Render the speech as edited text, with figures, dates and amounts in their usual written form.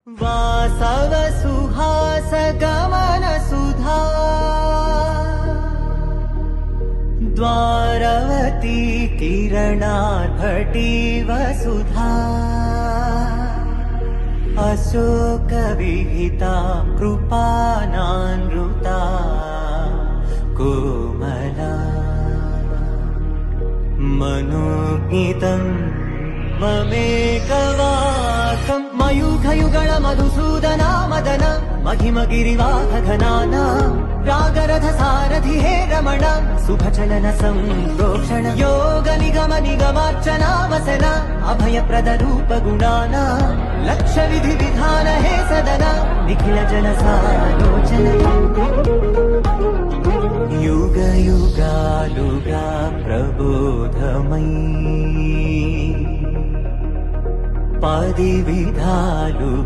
वासव सुहास गमन सुधा द्वारवती किरणार्भटी वसुधा अशोक विहिता कृपानानृता कोमला मनोज्ञितं ममेकवाकं मयूखयुगल मधुसूदना मदन महिमगिरिवाहघनाना रागरथ सारथि हे रमण सुखचलन संप्रोक्षण योग निगम निगमार्चना वसन अभयप्रद रूप गुणाना लक्ष्य विधि विधान हे सदना निखिल जन सालोचन युग युगालुगा प्रबोधमयी पदि विधालुगा